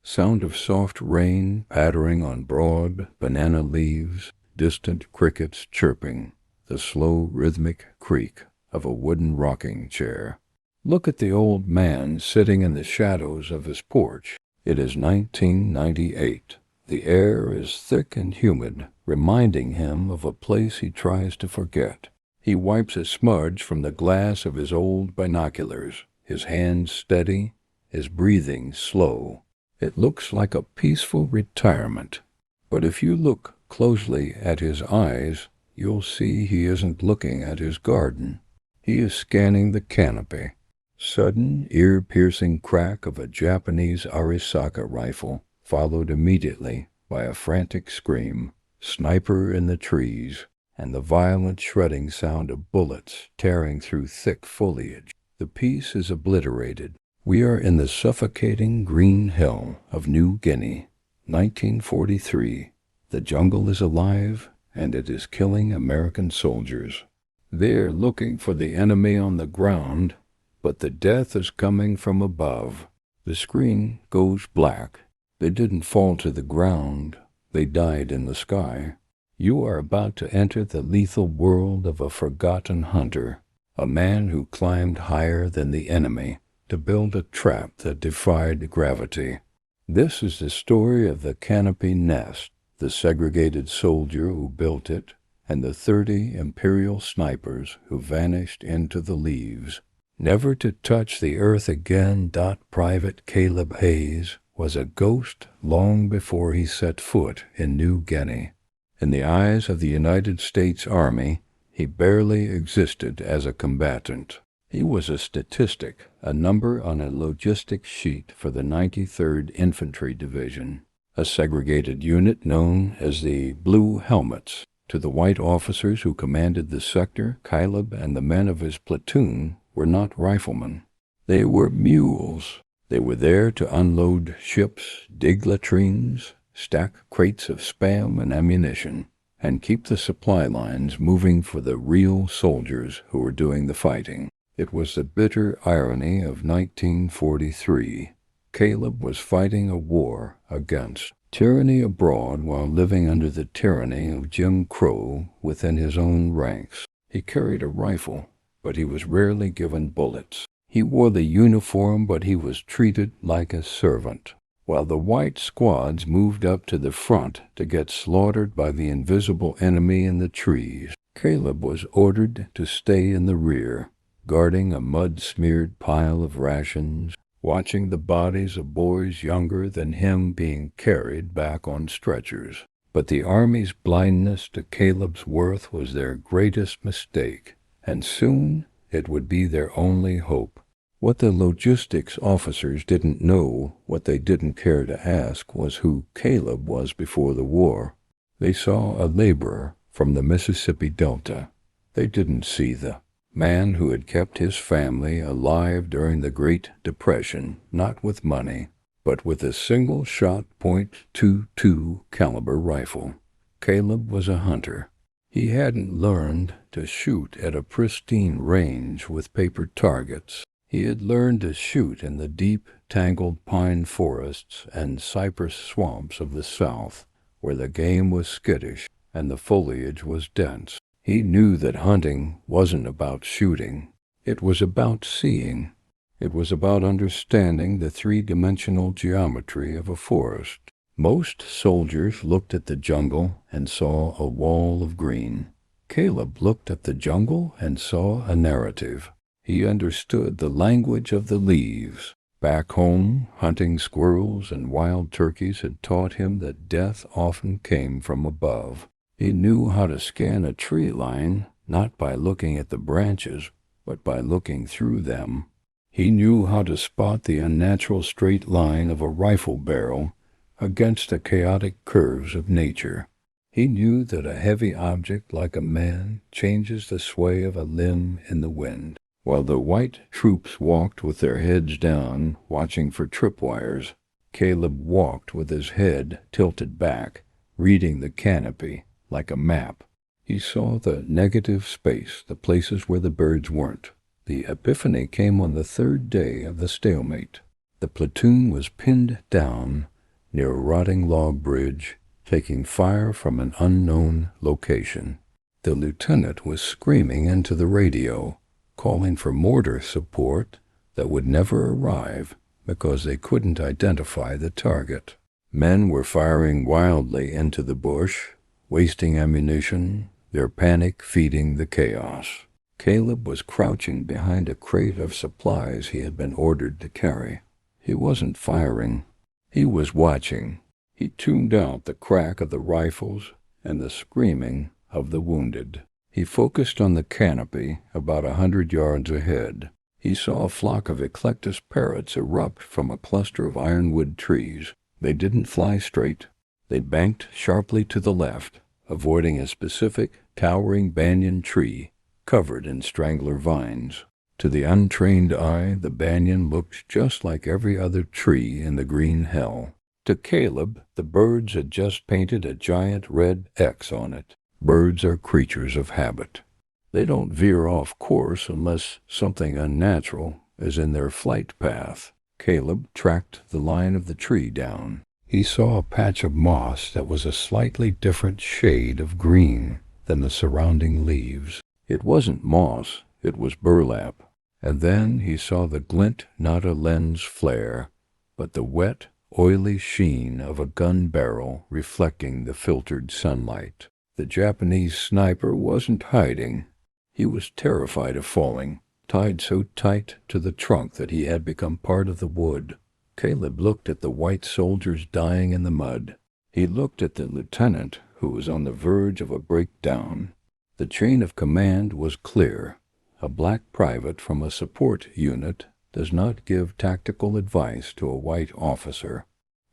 sound of soft rain pattering on broad banana leaves, distant crickets chirping, the slow rhythmic creak of a wooden rocking chair. Look at the old man sitting in the shadows of his porch. It is 1998. The air is thick and humid, reminding him of a place he tries to forget. He wipes a smudge from the glass of his old binoculars, his hands steady, his breathing slow. It looks like a peaceful retirement. But if you look closely at his eyes, you'll see he isn't looking at his garden. He is scanning the canopy. Sudden, ear-piercing crack of a Japanese Arisaka rifle, followed immediately by a frantic scream, sniper in the trees, and the violent shredding sound of bullets tearing through thick foliage. The peace is obliterated. We are in the suffocating green hell of New Guinea, 1943. The jungle is alive, and it is killing American soldiers. They're looking for the enemy on the ground, but the death is coming from above. The screen goes black. They didn't fall to the ground. They died in the sky. You are about to enter the lethal world of a forgotten hunter, a man who climbed higher than the enemy to build a trap that defied gravity. This is the story of the Canopy nest, the segregated soldier who built it, and the 30 Imperial snipers who vanished into the leaves. Never to touch the earth again. Private Caleb Hayes was a ghost long before he set foot in New Guinea. In the eyes of the United States Army, he barely existed as a combatant. He was a statistic, a number on a logistics sheet for the 93rd Infantry Division, a segregated unit known as the Blue Helmets. To the white officers who commanded the sector, Caleb and the men of his platoon were not riflemen. They were mules. They were there to unload ships, dig latrines, stack crates of spam and ammunition, and keep the supply lines moving for the real soldiers who were doing the fighting. It was the bitter irony of 1943. Caleb was fighting a war against tyranny abroad while living under the tyranny of Jim Crow within his own ranks. He carried a rifle, but he was rarely given bullets. He wore the uniform, but he was treated like a servant. While the white squads moved up to the front to get slaughtered by the invisible enemy in the trees, Caleb was ordered to stay in the rear, guarding a mud-smeared pile of rations, watching the bodies of boys younger than him being carried back on stretchers. But the Army's blindness to Caleb's worth was their greatest mistake, and soon it would be their only hope. What the logistics officers didn't know, what they didn't care to ask, was who Caleb was before the war. They saw a laborer from the Mississippi Delta. They didn't see the man who had kept his family alive during the Great Depression, not with money, but with a single-shot .22 caliber rifle. Caleb was a hunter. He hadn't learned to shoot at a pristine range with paper targets. He had learned to shoot in the deep, tangled pine forests and cypress swamps of the South, where the game was skittish and the foliage was dense. He knew that hunting wasn't about shooting. It was about seeing. It was about understanding the three-dimensional geometry of a forest. Most soldiers looked at the jungle and saw a wall of green. Caleb looked at the jungle and saw a narrative. He understood the language of the leaves. Back home, hunting squirrels and wild turkeys had taught him that death often came from above. He knew how to scan a tree line, not by looking at the branches, but by looking through them. He knew how to spot the unnatural straight line of a rifle barrel against the chaotic curves of nature. He knew that a heavy object like a man changes the sway of a limb in the wind. While the white troops walked with their heads down, watching for tripwires, Caleb walked with his head tilted back, reading the canopy like a map. He saw the negative space, the places where the birds weren't. The epiphany came on the third day of the stalemate. The platoon was pinned down, near a rotting log bridge, taking fire from an unknown location. The lieutenant was screaming into the radio, calling for mortar support that would never arrive because they couldn't identify the target. Men were firing wildly into the bush, wasting ammunition, their panic feeding the chaos. Caleb was crouching behind a crate of supplies he had been ordered to carry. He wasn't firing. He was watching. He tuned out the crack of the rifles and the screaming of the wounded. He focused on the canopy about 100 yards ahead. He saw a flock of eclectus parrots erupt from a cluster of ironwood trees. They didn't fly straight. They banked sharply to the left, avoiding a specific, towering banyan tree covered in strangler vines. To the untrained eye, the banyan looked just like every other tree in the green hell. To Caleb, the birds had just painted a giant red X on it. Birds are creatures of habit. They don't veer off course unless something unnatural is in their flight path. Caleb tracked the line of the tree down. He saw a patch of moss that was a slightly different shade of green than the surrounding leaves. It wasn't moss, it was burlap. And then he saw the glint, not a lens flare, but the wet, oily sheen of a gun barrel reflecting the filtered sunlight. The Japanese sniper wasn't hiding. He was terrified of falling, tied so tight to the trunk that he had become part of the wood. Caleb looked at the white soldiers dying in the mud. He looked at the lieutenant, who was on the verge of a breakdown. The chain of command was clear. A black private from a support unit does not give tactical advice to a white officer.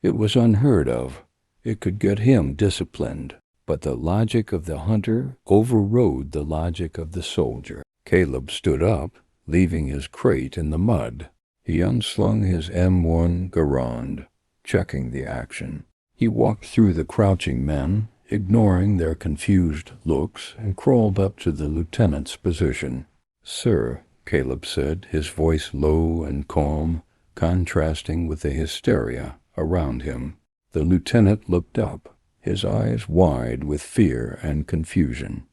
It was unheard of. It could get him disciplined. But the logic of the hunter overrode the logic of the soldier. Caleb stood up, leaving his crate in the mud. He unslung his M1 Garand, checking the action. He walked through the crouching men, ignoring their confused looks, and crawled up to the lieutenant's position. "Sir," Caleb said, his voice low and calm, contrasting with the hysteria around him. The lieutenant looked up, his eyes wide with fear and confusion.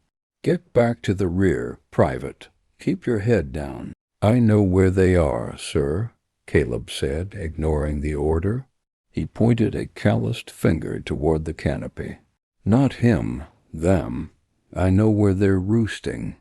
"Get back to the rear, Private. Keep your head down." "I know where they are, sir," Caleb said, ignoring the order. He pointed a calloused finger toward the canopy. "Not him, them. I know where they're roosting."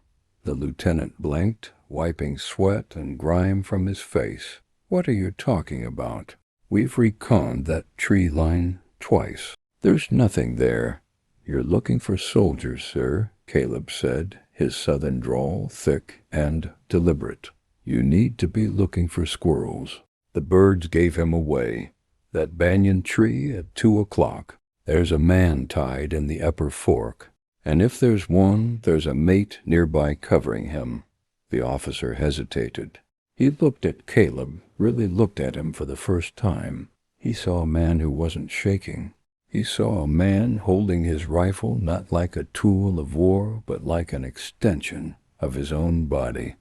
The lieutenant blinked, wiping sweat and grime from his face. "What are you talking about? We've reconned that tree line twice. There's nothing there." "You're looking for soldiers, sir," Caleb said, his southern drawl thick and deliberate. "You need to be looking for squirrels." The birds gave him away. That banyan tree at 2 o'clock. There's a man tied in the upper fork, and if there's one, there's a mate nearby covering him. The officer hesitated. He looked at Caleb, really looked at him for the first time. He saw a man who wasn't shaking. He saw a man holding his rifle not like a tool of war, but like an extension of his own body.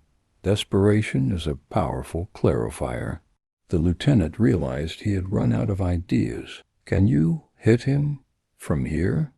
Desperation is a powerful clarifier. The lieutenant realized he had run out of ideas. "Can you hit him from here?"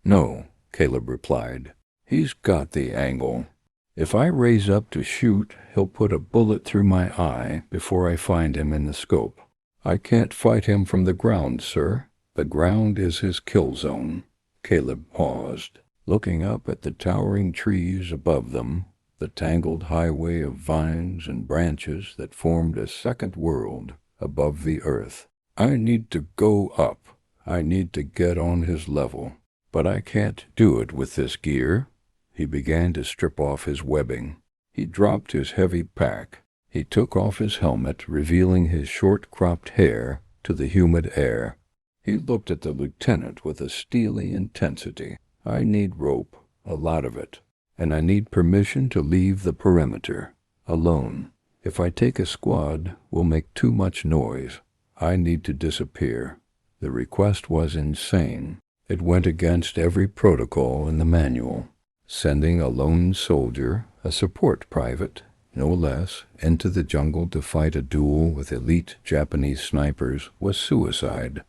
"No," Caleb replied. "He's got the angle. If I raise up to shoot, he'll put a bullet through my eye before I find him in the scope. I can't fight him from the ground, sir. The ground is his kill zone." Caleb paused, looking up at the towering trees above them, the tangled highway of vines and branches that formed a second world above the earth. "I need to go up. I need to get on his level. But I can't do it with this gear." He began to strip off his webbing. He dropped his heavy pack. He took off his helmet, revealing his short-cropped hair to the humid air. He looked at the lieutenant with a steely intensity. "I need rope, a lot of it, and I need permission to leave the perimeter, alone. If I take a squad, we'll make too much noise. I need to disappear." The request was insane. It went against every protocol in the manual. Sending a lone soldier, a support private, no less, into the jungle to fight a duel with elite Japanese snipers was suicide.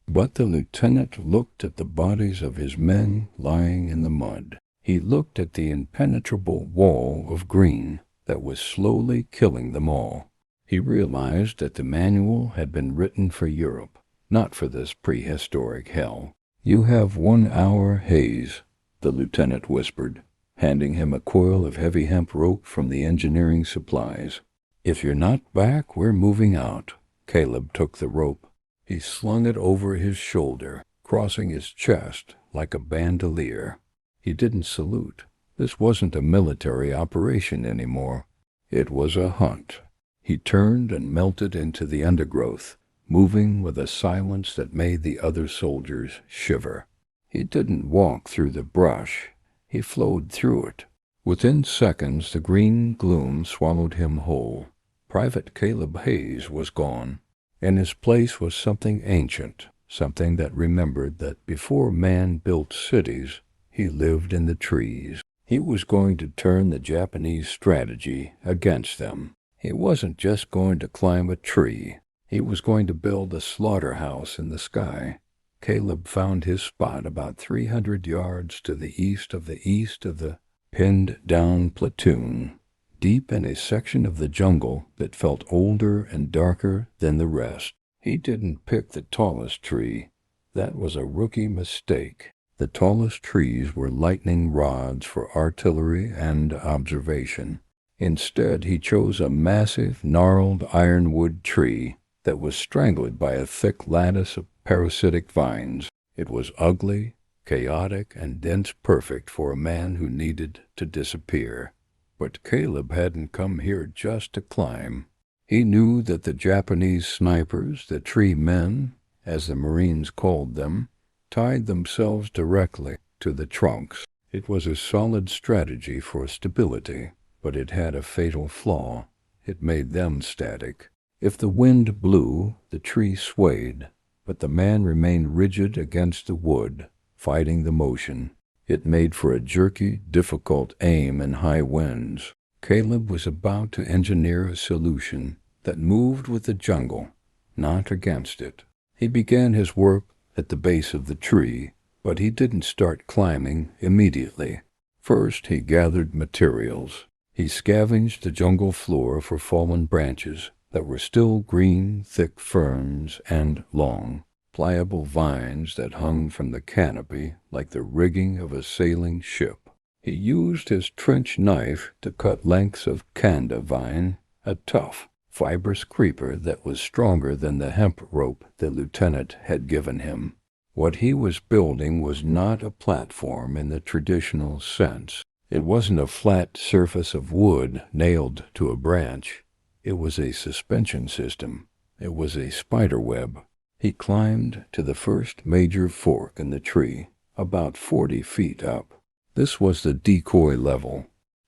But the lieutenant looked at the bodies of his men lying in the mud. He looked at the impenetrable wall of green that was slowly killing them all. He realized that the manual had been written for Europe, not for this prehistoric hell. "You have 1 hour, Hayes," the lieutenant whispered, handing him a coil of heavy hemp rope from the engineering supplies. "If you're not back, we're moving out." Caleb took the rope. He slung it over his shoulder, crossing his chest like a bandolier. He didn't salute. This wasn't a military operation anymore. It was a hunt. He turned and melted into the undergrowth, moving with a silence that made the other soldiers shiver. He didn't walk through the brush. He flowed through it. Within seconds, the green gloom swallowed him whole. Private Caleb Hayes was gone. In his place was something ancient, something that remembered that before man built cities, he lived in the trees. He was going to turn the Japanese strategy against them. He wasn't just going to climb a tree. He was going to build a slaughterhouse in the sky. Caleb found his spot about 300 yards to the east of the pinned-down platoon, deep in a section of the jungle that felt older and darker than the rest. He didn't pick the tallest tree. That was a rookie mistake. The tallest trees were lightning rods for artillery and observation. Instead, he chose a massive, gnarled ironwood tree that was strangled by a thick lattice of parasitic vines. It was ugly, chaotic, and dense, perfect for a man who needed to disappear. But Caleb hadn't come here just to climb. He knew that the Japanese snipers, the tree men, as the Marines called them, tied themselves directly to the trunks. It was a solid strategy for stability, but it had a fatal flaw. It made them static. If the wind blew, the tree swayed, but the man remained rigid against the wood, fighting the motion. It made for a jerky, difficult aim in high winds. Caleb was about to engineer a solution that moved with the jungle, not against it. He began his work at the base of the tree, but he didn't start climbing immediately. First, he gathered materials. He scavenged the jungle floor for fallen branches that were still green, thick ferns and long, pliable vines that hung from the canopy like the rigging of a sailing ship. He used his trench knife to cut lengths of kanda vine, a tough, fibrous creeper that was stronger than the hemp rope the lieutenant had given him. What he was building was not a platform in the traditional sense. It wasn't a flat surface of wood nailed to a branch. It was a suspension system. It was a spider web. He climbed to the first major fork in the tree, about 40 feet up. This was the decoy level.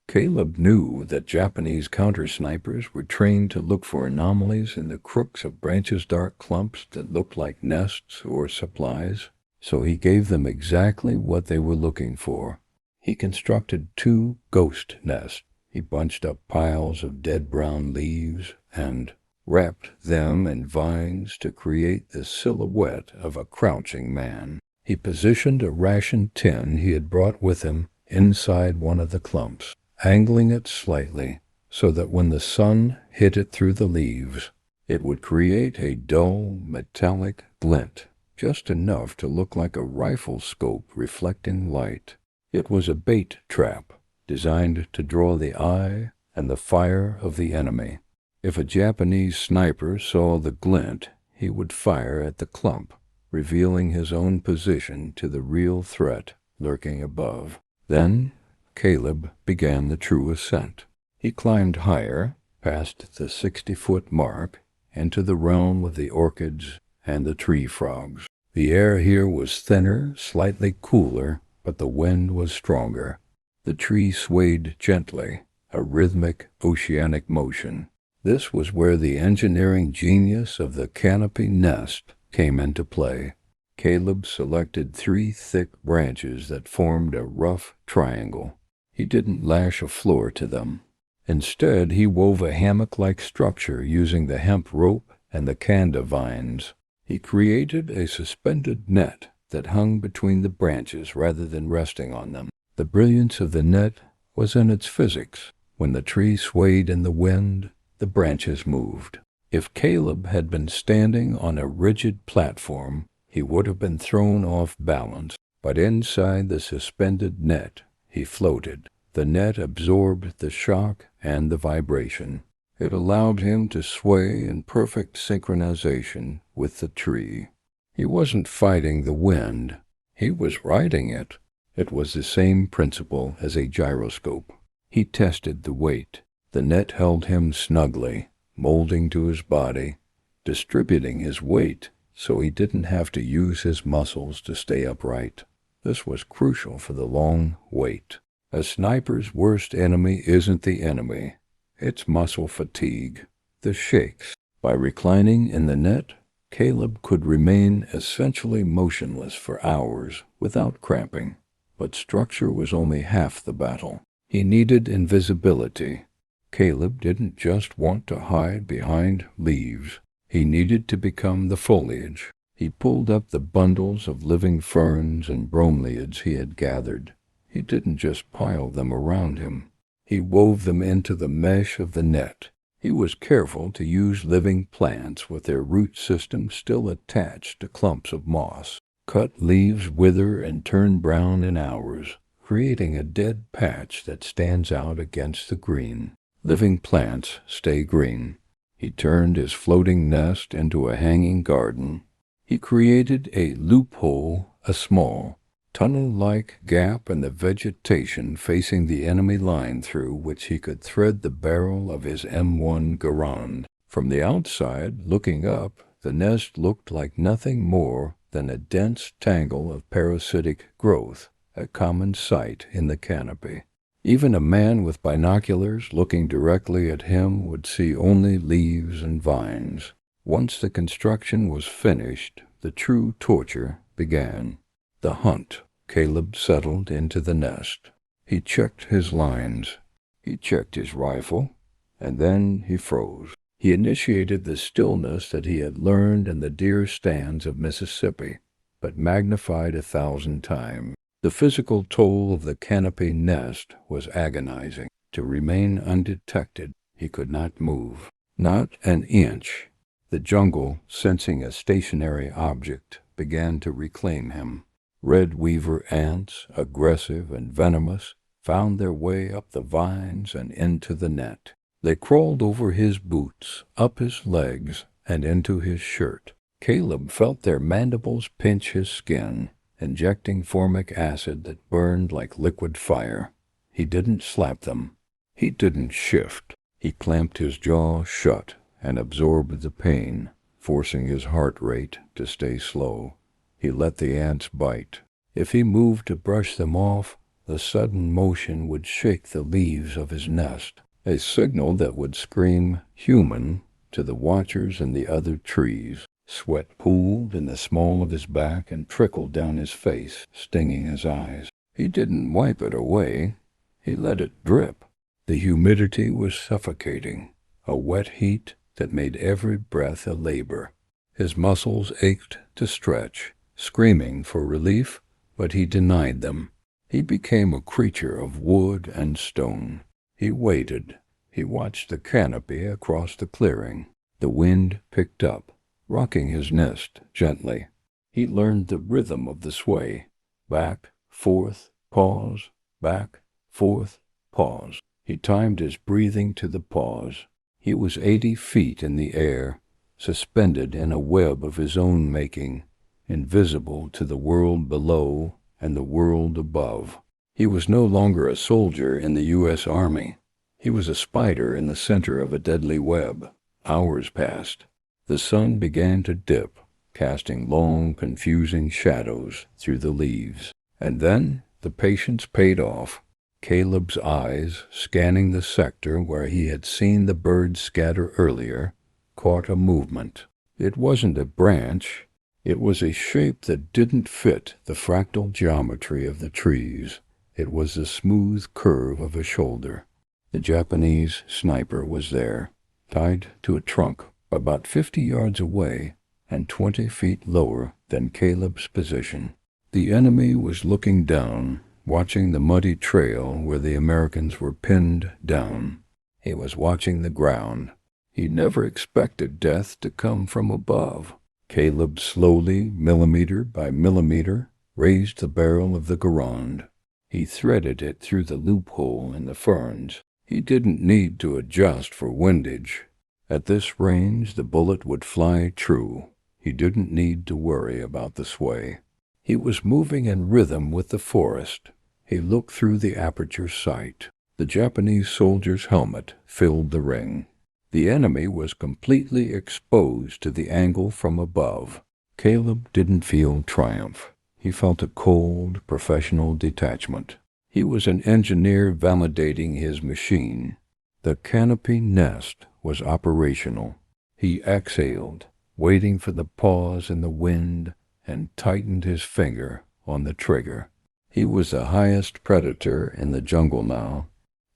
Caleb knew that Japanese counter-snipers were trained to look for anomalies in the crooks of branches, dark clumps that looked like nests or supplies, so he gave them exactly what they were looking for. He constructed 2 ghost nests. He bunched up piles of dead brown leaves and wrapped them in vines to create the silhouette of a crouching man. He positioned a ration tin he had brought with him inside one of the clumps, angling it slightly so that when the sun hit it through the leaves, it would create a dull, metallic glint, just enough to look like a rifle scope reflecting light. It was a bait trap, designed to draw the eye and the fire of the enemy. If a Japanese sniper saw the glint, he would fire at the clump, revealing his own position to the real threat lurking above. Then Caleb began the true ascent. He climbed higher, past the 60-foot mark, into the realm of the orchids and the tree frogs. The air here was thinner, slightly cooler, but the wind was stronger. The tree swayed gently, a rhythmic, oceanic motion. This was where the engineering genius of the Canopy nest came into play. Caleb selected 3 thick branches that formed a rough triangle. He didn't lash a floor to them. Instead, he wove a hammock-like structure using the hemp rope and the kanda vines. He created a suspended net that hung between the branches rather than resting on them. The brilliance of the net was in its physics. When the tree swayed in the wind, the branches moved. If Caleb had been standing on a rigid platform, he would have been thrown off balance. But inside the suspended net, he floated. The net absorbed the shock and the vibration. It allowed him to sway in perfect synchronization with the tree. He wasn't fighting the wind. He was riding it. It was the same principle as a gyroscope. He tested the weight. The net held him snugly, molding to his body, distributing his weight so he didn't have to use his muscles to stay upright. This was crucial for the long wait. A sniper's worst enemy isn't the enemy. It's muscle fatigue, the shakes. By reclining in the net, Caleb could remain essentially motionless for hours without cramping. But structure was only half the battle. He needed invisibility. Caleb didn't just want to hide behind leaves. He needed to become the foliage. He pulled up the bundles of living ferns and bromeliads he had gathered. He didn't just pile them around him. He wove them into the mesh of the net. He was careful to use living plants with their root system still attached to clumps of moss. Cut leaves wither and turn brown in hours, creating a dead patch that stands out against the green. Living plants stay green. He turned his floating nest into a hanging garden. He created a loophole, a small, tunnel-like gap in the vegetation facing the enemy line through which he could thread the barrel of his M1 Garand. From the outside, looking up, the nest looked like nothing more than a dense tangle of parasitic growth, a common sight in the Canopy. Even a man with binoculars looking directly at him would see only leaves and vines. Once the construction was finished, the true torture began. The hunt. Caleb settled into the nest. He checked his lines. He checked his rifle. And then he froze. He initiated the stillness that he had learned in the deer stands of Mississippi, but magnified 1,000 times. The physical toll of the Canopy nest was agonizing. To remain undetected, he could not move. Not an inch. The jungle, sensing a stationary object, began to reclaim him. Red weaver ants, aggressive and venomous, found their way up the vines and into the net. They crawled over his boots, up his legs, and into his shirt. Caleb felt their mandibles pinch his skin, injecting formic acid that burned like liquid fire. He didn't slap them. He didn't shift. He clamped his jaw shut and absorbed the pain, forcing his heart rate to stay slow. He let the ants bite. If he moved to brush them off, the sudden motion would shake the leaves of his nest, a signal that would scream human to the watchers in the other trees. Sweat pooled in the small of his back and trickled down his face, stinging his eyes. He didn't wipe it away. He let it drip. The humidity was suffocating, a wet heat that made every breath a labor. His muscles ached to stretch, screaming for relief, but he denied them. He became a creature of wood and stone. He waited. He watched the canopy across the clearing. The wind picked up, rocking his nest gently. He learned the rhythm of the sway. Back, forth, pause, back, forth, pause. He timed his breathing to the pause. He was 80 feet in the air, suspended in a web of his own making, invisible to the world below and the world above. He was no longer a soldier in the U.S. Army. He was a spider in the center of a deadly web. Hours passed. The sun began to dip, casting long, confusing shadows through the leaves. And then the patience paid off. Caleb's eyes, scanning the sector where he had seen the birds scatter earlier, caught a movement. It wasn't a branch. It was a shape that didn't fit the fractal geometry of the trees. It was the smooth curve of a shoulder. The Japanese sniper was there, tied to a trunk about 50 yards away, and 20 feet lower than Caleb's position. The enemy was looking down, watching the muddy trail where the Americans were pinned down. He was watching the ground. He never expected death to come from above. Caleb slowly, millimeter by millimeter, raised the barrel of the Garand. He threaded it through the loophole in the ferns. He didn't need to adjust for windage. At this range, the bullet would fly true. He didn't need to worry about the sway. He was moving in rhythm with the forest. He looked through the aperture sight. The Japanese soldier's helmet filled the ring. The enemy was completely exposed to the angle from above. Caleb didn't feel triumph. He felt a cold, professional detachment. He was an engineer validating his machine. The Canopy nest was operational. He exhaled, waiting for the pause in the wind, and tightened his finger on the trigger. He was the highest predator in the jungle now.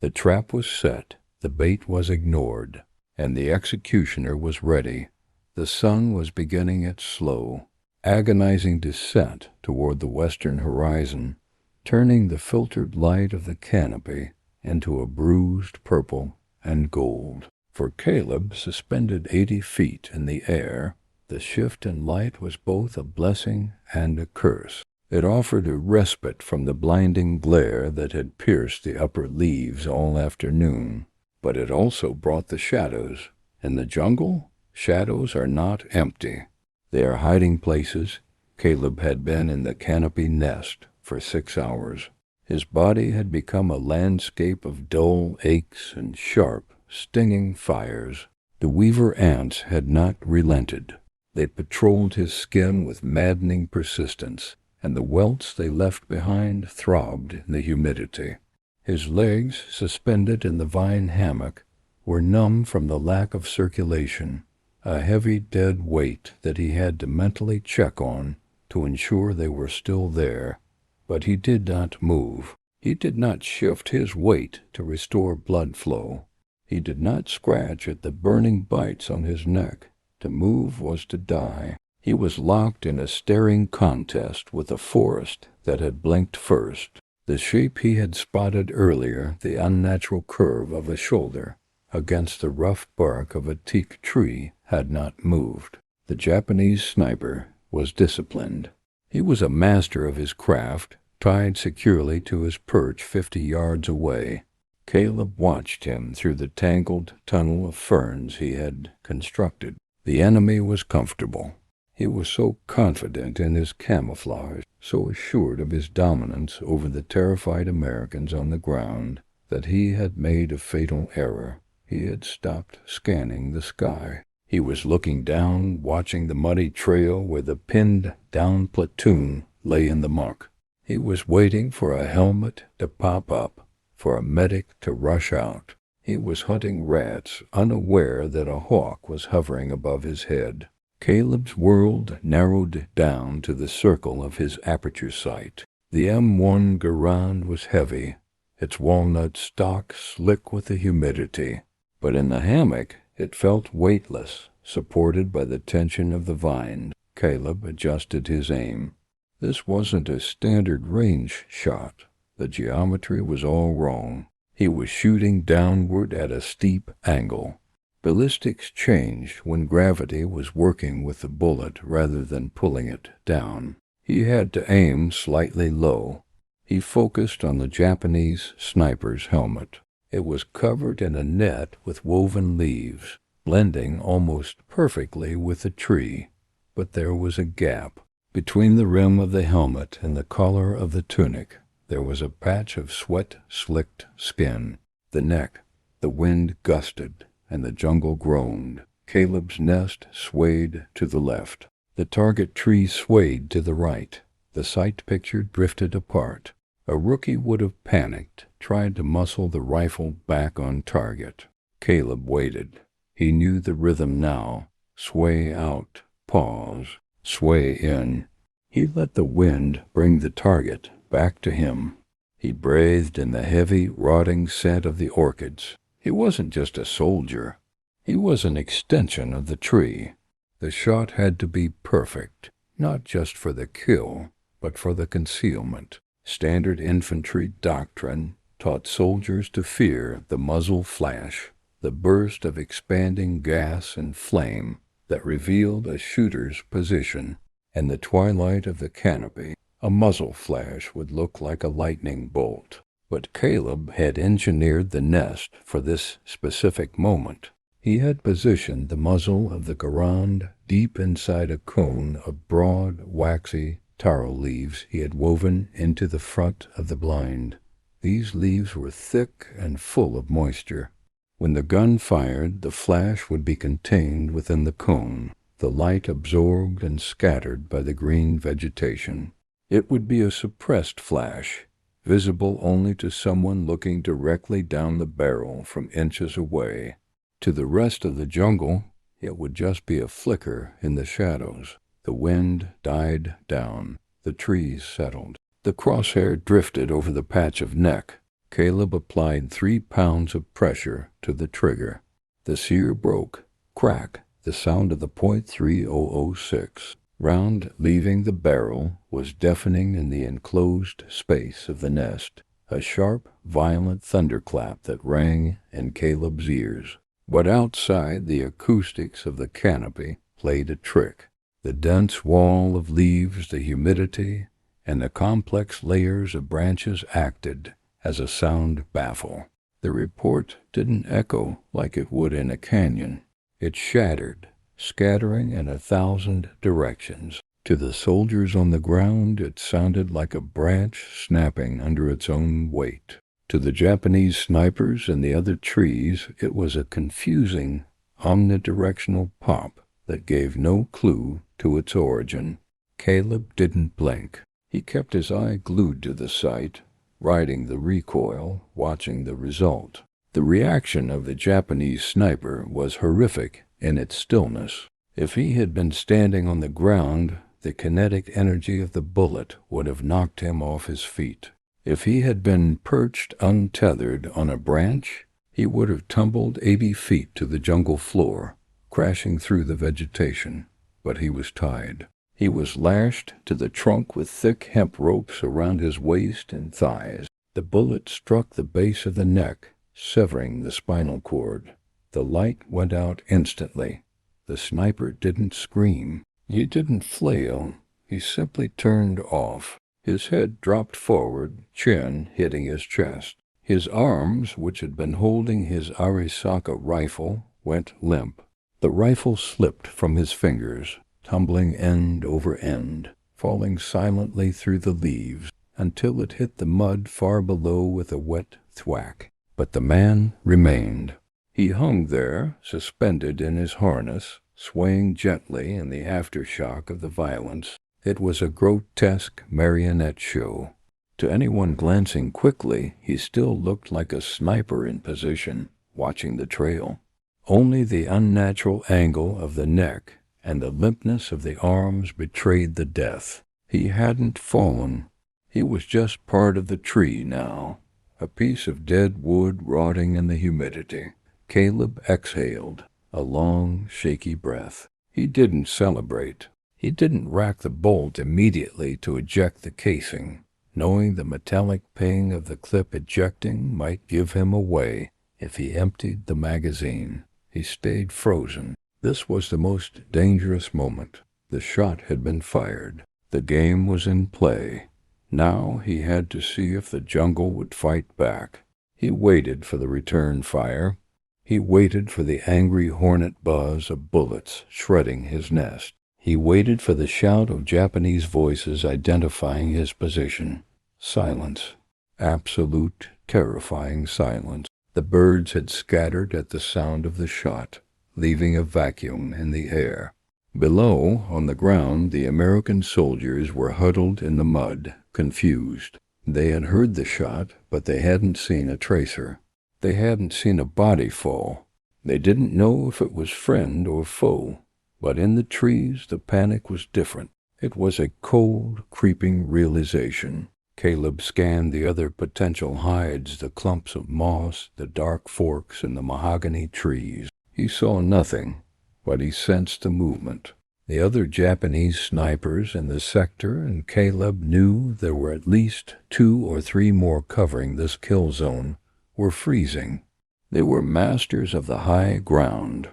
The trap was set, the bait was ignored, and the executioner was ready. The sun was beginning its slow, agonizing descent toward the western horizon, turning the filtered light of the canopy into a bruised purple and gold. For Caleb, suspended 80 feet in the air, the shift in light was both a blessing and a curse. It offered a respite from the blinding glare that had pierced the upper leaves all afternoon, but it also brought the shadows. In the jungle, shadows are not empty. They are hiding places. Caleb had been in the Canopy nest for 6 hours. His body had become a landscape of dull aches and sharp, stinging fires. The weaver ants had not relented. They patrolled his skin with maddening persistence, and the welts they left behind throbbed in the humidity. His legs, suspended in the vine hammock, were numb from the lack of circulation, a heavy dead weight that he had to mentally check on to ensure they were still there. But he did not move. He did not shift his weight to restore blood flow. He did not scratch at the burning bites on his neck. To move was to die. He was locked in a staring contest with a forest that had blinked first. The shape he had spotted earlier, the unnatural curve of a shoulder against the rough bark of a teak tree, had not moved. The Japanese sniper was disciplined. He was a master of his craft, tied securely to his perch 50 yards away. Caleb watched him through the tangled tunnel of ferns he had constructed. The enemy was comfortable. He was so confident in his camouflage, so assured of his dominance over the terrified Americans on the ground, that he had made a fatal error. He had stopped scanning the sky. He was looking down, watching the muddy trail where the pinned-down platoon lay in the muck. He was waiting for a helmet to pop up, for a medic to rush out. He was hunting rats, unaware that a hawk was hovering above his head. Caleb's world narrowed down to the circle of his aperture sight. The M1 Garand was heavy, its walnut stock slick with the humidity, but in the hammock it felt weightless, supported by the tension of the vine. Caleb adjusted his aim. This wasn't a standard range shot. The geometry was all wrong. He was shooting downward at a steep angle. Ballistics changed when gravity was working with the bullet rather than pulling it down. He had to aim slightly low. He focused on the Japanese sniper's helmet. It was covered in a net with woven leaves, blending almost perfectly with the tree. But there was a gap. Between the rim of the helmet and the collar of the tunic, there was a patch of sweat-slicked skin. The neck, the wind gusted, and the jungle groaned. Caleb's nest swayed to the left. The target tree swayed to the right. The sight picture drifted apart. A rookie would have panicked, tried to muscle the rifle back on target. Caleb waited. He knew the rhythm now. Sway out, pause, sway in. He let the wind bring the target back to him. He breathed in the heavy, rotting scent of the orchids. He wasn't just a soldier. He was an extension of the tree. The shot had to be perfect, not just for the kill, but for the concealment. Standard infantry doctrine taught soldiers to fear the muzzle flash, the burst of expanding gas and flame that revealed a shooter's position. In the twilight of the canopy, a muzzle flash would look like a lightning bolt. But Caleb had engineered the nest for this specific moment. He had positioned the muzzle of the Garand deep inside a cone of broad, waxy taro leaves he had woven into the front of the blind. These leaves were thick and full of moisture. When the gun fired, the flash would be contained within the cone, the light absorbed and scattered by the green vegetation. It would be a suppressed flash, visible only to someone looking directly down the barrel from inches away. To the rest of the jungle, it would just be a flicker in the shadows. The wind died down. The trees settled. The crosshair drifted over the patch of neck. Caleb applied 3 pounds of pressure to the trigger. The sear broke. Crack, the sound of the .3006 round leaving the barrel was deafening in the enclosed space of the nest, a sharp, violent thunderclap that rang in Caleb's ears. But outside, the acoustics of the canopy played a trick. The dense wall of leaves, the humidity, and the complex layers of branches acted as a sound baffle. The report didn't echo like it would in a canyon. It shattered, scattering in 1,000 directions. To the soldiers on the ground, it sounded like a branch snapping under its own weight. To the Japanese snipers in the other trees, it was a confusing, omnidirectional pop that gave no clue to its origin. Caleb didn't blink. He kept his eye glued to the sight, riding the recoil, watching the result. The reaction of the Japanese sniper was horrific in its stillness. If he had been standing on the ground, the kinetic energy of the bullet would have knocked him off his feet. If he had been perched untethered on a branch, he would have tumbled 80 feet to the jungle floor, crashing through the vegetation. But he was tied. He was lashed to the trunk with thick hemp ropes around his waist and thighs. The bullet struck the base of the neck, severing the spinal cord. The light went out instantly. The sniper didn't scream. He didn't flail. He simply turned off. His head dropped forward, chin hitting his chest. His arms, which had been holding his Arisaka rifle, went limp. The rifle slipped from his fingers, tumbling end over end, falling silently through the leaves until it hit the mud far below with a wet thwack. But the man remained. He hung there, suspended in his harness, swaying gently in the aftershock of the violence. It was a grotesque marionette show. To anyone glancing quickly, he still looked like a sniper in position, watching the trail. Only the unnatural angle of the neck and the limpness of the arms betrayed the death. He hadn't fallen. He was just part of the tree now, a piece of dead wood rotting in the humidity. Caleb exhaled, a long, shaky breath. He didn't celebrate. He didn't rack the bolt immediately to eject the casing, knowing the metallic ping of the clip ejecting might give him away if he emptied the magazine. He stayed frozen. This was the most dangerous moment. The shot had been fired. The game was in play. Now he had to see if the jungle would fight back. He waited for the return fire. He waited for the angry hornet buzz of bullets shredding his nest. He waited for the shout of Japanese voices identifying his position. Silence. Absolute, terrifying silence. The birds had scattered at the sound of the shot, leaving a vacuum in the air. Below, on the ground, the American soldiers were huddled in the mud, confused. They had heard the shot, but they hadn't seen a tracer. They hadn't seen a body fall. They didn't know if it was friend or foe. But in the trees, the panic was different. It was a cold, creeping realization. Caleb scanned the other potential hides, the clumps of moss, the dark forks in the mahogany trees. He saw nothing. but he sensed the movement. The other Japanese snipers in the sector, and Caleb knew there were at least 2 or 3 more covering this kill zone, were freezing. They were masters of the high ground.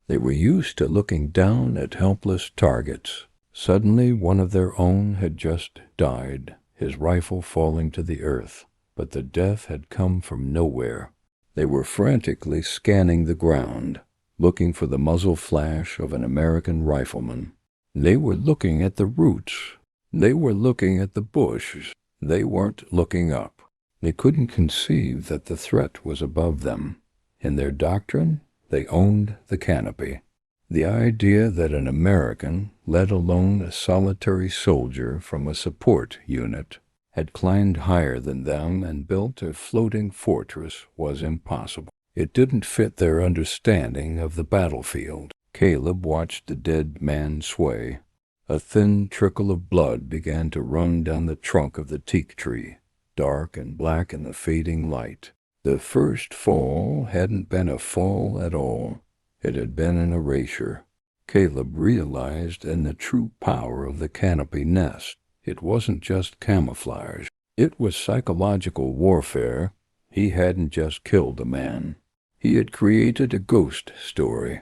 They were used to looking down at helpless targets. Suddenly one of their own had just died, his rifle falling to the earth, but the death had come from nowhere. They were frantically scanning the ground, looking for the muzzle flash of an American rifleman. They were looking at the roots. They were looking at the bush. They weren't looking up. They couldn't conceive that the threat was above them. In their doctrine, they owned the Canopy. The idea that an American, let alone a solitary soldier from a support unit, had climbed higher than them and built a floating fortress was impossible. It didn't fit their understanding of the battlefield. Caleb watched the dead man sway. A thin trickle of blood began to run down the trunk of the teak tree, dark and black in the fading light. The first fall hadn't been a fall at all. It had been an erasure. Caleb realized in the true power of the Canopy nest. It wasn't just camouflage. It was psychological warfare. He hadn't just killed a man. He had created a ghost story.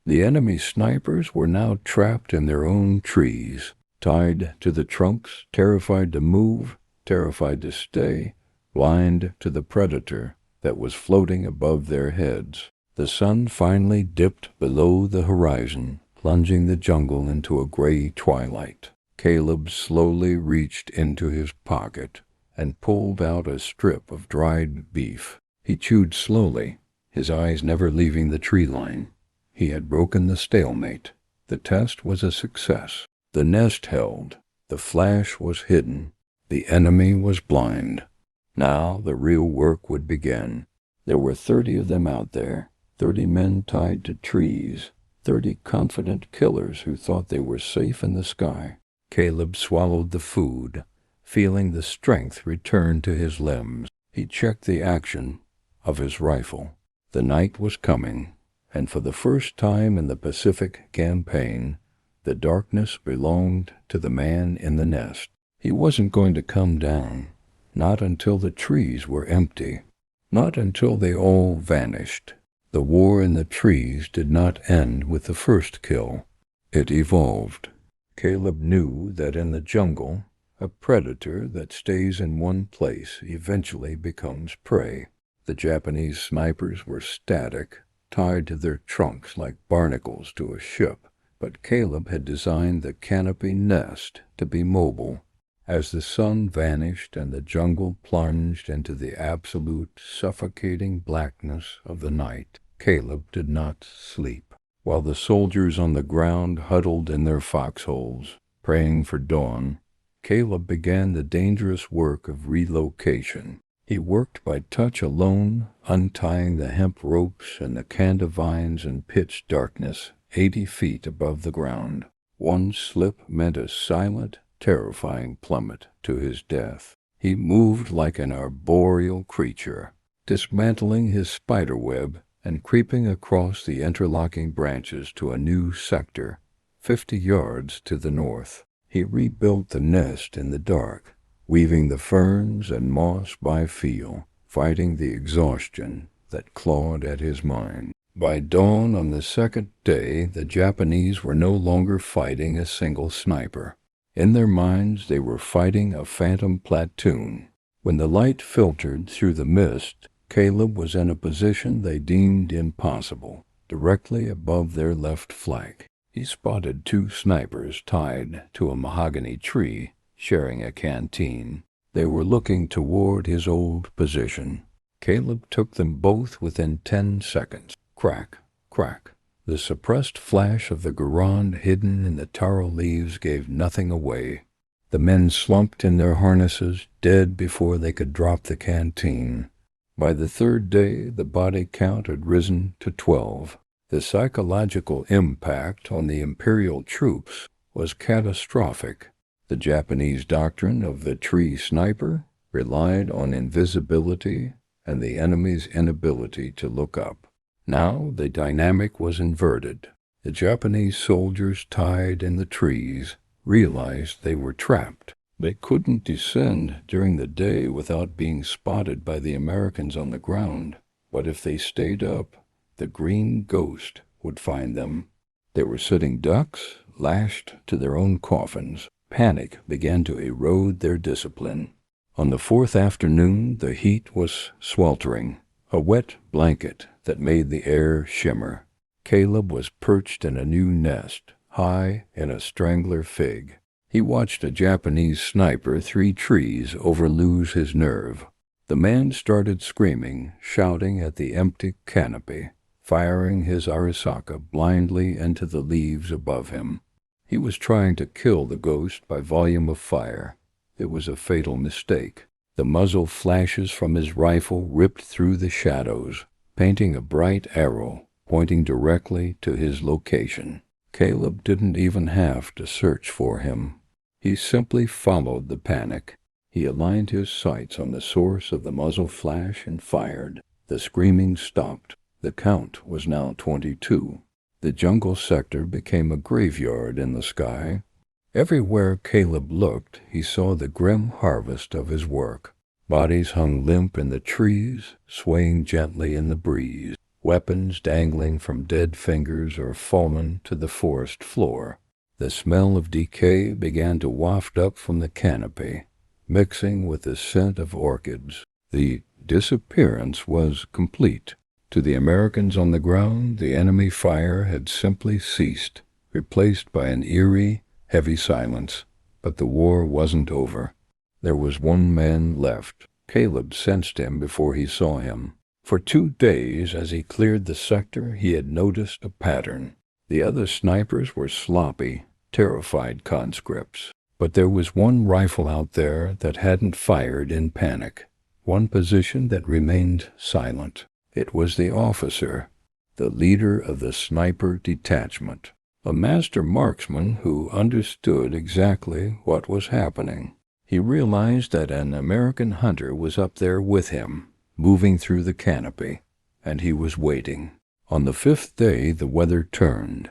The enemy snipers were now trapped in their own trees, tied to the trunks, terrified to move, terrified to stay, blind to the predator that was floating above their heads. The sun finally dipped below the horizon, plunging the jungle into a gray twilight. Caleb slowly reached into his pocket and pulled out a strip of dried beef. He chewed slowly, his eyes never leaving the tree line. He had broken the stalemate. The test was a success. The nest held. The flash was hidden. The enemy was blind. Now the real work would begin. There were 30 of them out there, 30 men tied to trees, 30 confident killers who thought they were safe in the sky. Caleb swallowed the food, feeling the strength return to his limbs. He checked the action of his rifle. The night was coming, and for the first time in the Pacific campaign, the darkness belonged to the man in the nest. He wasn't going to come down, not until the trees were empty, not until they all vanished. The war in the trees did not end with the first kill. It evolved. Caleb knew that in the jungle, a predator that stays in one place eventually becomes prey. The Japanese snipers were static, tied to their trunks like barnacles to a ship, but Caleb had designed the Canopy nest to be mobile. As the sun vanished and the jungle plunged into the absolute, suffocating blackness of the night, Caleb did not sleep. While the soldiers on the ground huddled in their foxholes, praying for dawn, Caleb began the dangerous work of relocation. He worked by touch alone, untying the hemp ropes and the canda vines in pitch darkness 80 feet above the ground. One slip meant a silent, terrifying plummet to his death. He moved like an arboreal creature, dismantling his spiderweb and creeping across the interlocking branches to a new sector, 50 yards to the north. He rebuilt the nest in the dark, weaving the ferns and moss by feel, fighting the exhaustion that clawed at his mind. By dawn on the second day, the Japanese were no longer fighting a single sniper. In their minds, they were fighting a phantom platoon. When the light filtered through the mist, Caleb was in a position they deemed impossible, directly above their left flank. He spotted 2 snipers tied to a mahogany tree, sharing a canteen. They were looking toward his old position. Caleb took them both within 10 seconds. Crack, crack. The suppressed flash of the Garand hidden in the taro leaves gave nothing away. The men slumped in their harnesses, dead before they could drop the canteen. By the 3rd day, the body count had risen to 12. The psychological impact on the Imperial troops was catastrophic. The Japanese doctrine of the tree sniper relied on invisibility and the enemy's inability to look up. Now the dynamic was inverted. The Japanese soldiers tied in the trees realized they were trapped. They couldn't descend during the day without being spotted by the Americans on the ground. But if they stayed up, the green ghost would find them. They were sitting ducks, lashed to their own coffins. Panic began to erode their discipline. On the fourth afternoon, the heat was sweltering, a wet blanket that made the air shimmer. Caleb was perched in a new nest, high in a strangler fig. He watched a Japanese sniper 3 trees over lose his nerve. The man started screaming, shouting at the empty canopy, firing his Arisaka blindly into the leaves above him. He was trying to kill the ghost by volume of fire. It was a fatal mistake. The muzzle flashes from his rifle ripped through the shadows, painting a bright arrow, pointing directly to his location. Caleb didn't even have to search for him. He simply followed the panic. He aligned his sights on the source of the muzzle flash and fired. The screaming stopped. The count was now 22. The jungle sector became a graveyard in the sky. Everywhere Caleb looked, he saw the grim harvest of his work. Bodies hung limp in the trees, swaying gently in the breeze. Weapons dangling from dead fingers or fallen to the forest floor. The smell of decay began to waft up from the canopy, mixing with the scent of orchids. The disappearance was complete. To the Americans on the ground, the enemy fire had simply ceased, replaced by an eerie, heavy silence. But the war wasn't over. There was one man left. Caleb sensed him before he saw him. For 2 days, as he cleared the sector, he had noticed a pattern. The other snipers were sloppy, terrified conscripts. But there was one rifle out there that hadn't fired in panic, one position that remained silent. It was the officer, the leader of the sniper detachment, a master marksman who understood exactly what was happening. He realized that an American hunter was up there with him, moving through the canopy, and he was waiting. On the 5th day, the weather turned.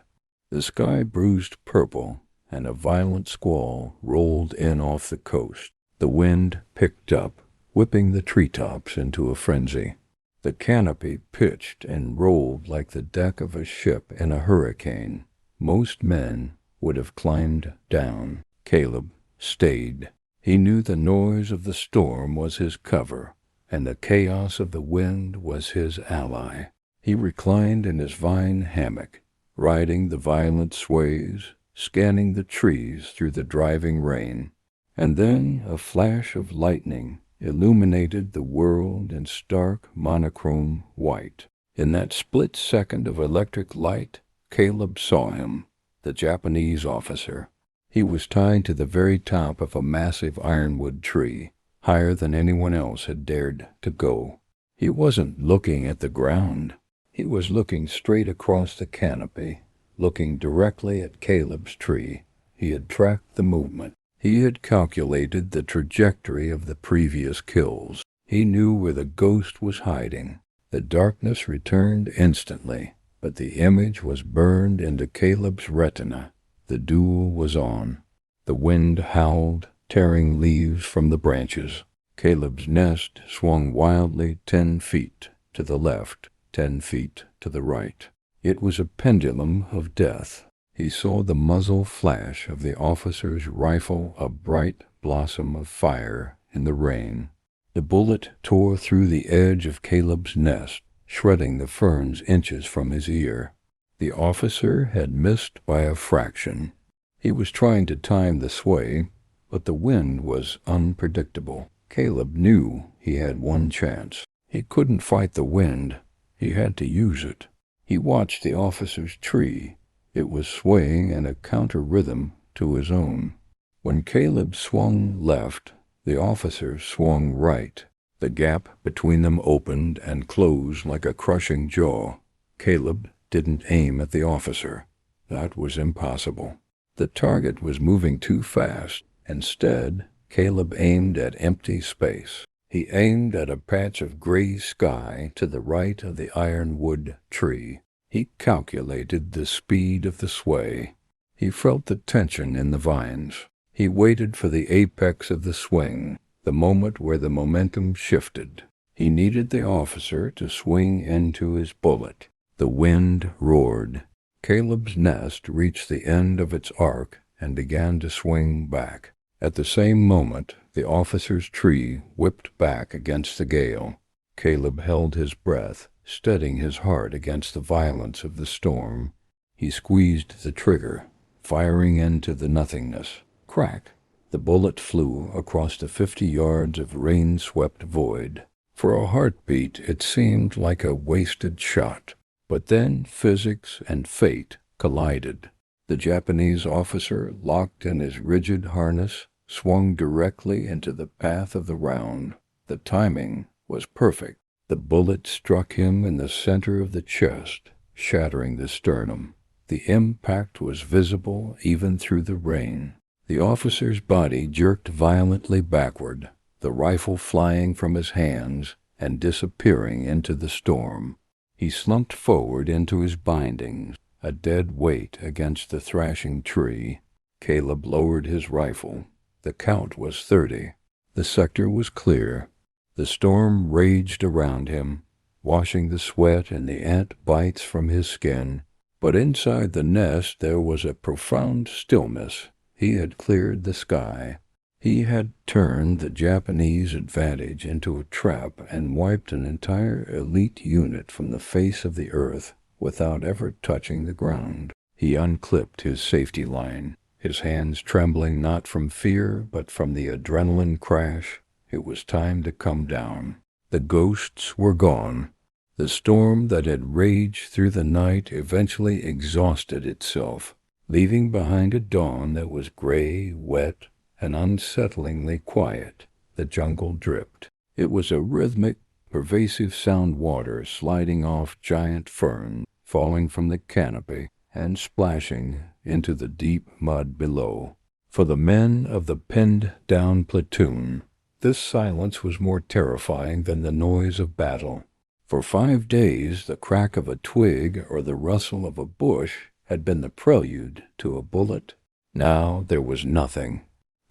The sky bruised purple, and a violent squall rolled in off the coast. The wind picked up, whipping the treetops into a frenzy. The canopy pitched and rolled like the deck of a ship in a hurricane. Most men would have climbed down. Caleb stayed. He knew the noise of the storm was his cover, and the chaos of the wind was his ally. He reclined in his vine hammock, riding the violent sways, scanning the trees through the driving rain. And then a flash of lightning illuminated the world in stark monochrome white. In that split second of electric light, Caleb saw him, the Japanese officer. He was tied to the very top of a massive ironwood tree, higher than anyone else had dared to go. He wasn't looking at the ground. He was looking straight across the canopy, looking directly at Caleb's tree. He had tracked the movement. He had calculated the trajectory of the previous kills. He knew where the ghost was hiding. The darkness returned instantly, but the image was burned into Caleb's retina. The duel was on. The wind howled, tearing leaves from the branches. Caleb's nest swung wildly 10 feet to the left, 10 feet to the right. It was a pendulum of death. He saw the muzzle flash of the officer's rifle, a bright blossom of fire in the rain. The bullet tore through the edge of Caleb's nest, shredding the ferns inches from his ear. The officer had missed by a fraction. He was trying to time the sway, but the wind was unpredictable. Caleb knew he had one chance. He couldn't fight the wind. He had to use it. He watched the officer's tree. It was swaying in a counter-rhythm to his own. When Caleb swung left, the officer swung right. The gap between them opened and closed like a crushing jaw. Caleb didn't aim at the officer. That was impossible. The target was moving too fast. Instead, Caleb aimed at empty space. He aimed at a patch of gray sky to the right of the ironwood tree. He calculated the speed of the sway. He felt the tension in the vines. He waited for the apex of the swing, the moment where the momentum shifted. He needed the officer to swing into his bullet. The wind roared. Caleb's nest reached the end of its arc and began to swing back. At the same moment, the officer's tree whipped back against the gale. Caleb held his breath, steadying his heart against the violence of the storm. He squeezed the trigger, firing into the nothingness. Crack! The bullet flew across the 50 yards of rain-swept void. For a heartbeat, it seemed like a wasted shot. But then physics and fate collided. The Japanese officer, locked in his rigid harness, swung directly into the path of the round. The timing was perfect. The bullet struck him in the center of the chest, shattering the sternum. The impact was visible even through the rain. The officer's body jerked violently backward, the rifle flying from his hands and disappearing into the storm. He slumped forward into his bindings, a dead weight against the thrashing tree. Caleb lowered his rifle. The count was 30. The sector was clear. The storm raged around him, washing the sweat and the ant bites from his skin. But inside the nest there was a profound stillness. He had cleared the sky. He had turned the Japanese advantage into a trap and wiped an entire elite unit from the face of the earth without ever touching the ground. He unclipped his safety line, his hands trembling not from fear but from the adrenaline crash. It was time to come down. The ghosts were gone. The storm that had raged through the night eventually exhausted itself, leaving behind a dawn that was gray, wet, and unsettlingly quiet. The jungle dripped. It was a rhythmic, pervasive sound, water sliding off giant ferns, falling from the canopy, and splashing into the deep mud below. For the men of the pinned-down platoon, this silence was more terrifying than the noise of battle. For 5 days, the crack of a twig or the rustle of a bush had been the prelude to a bullet. Now there was nothing.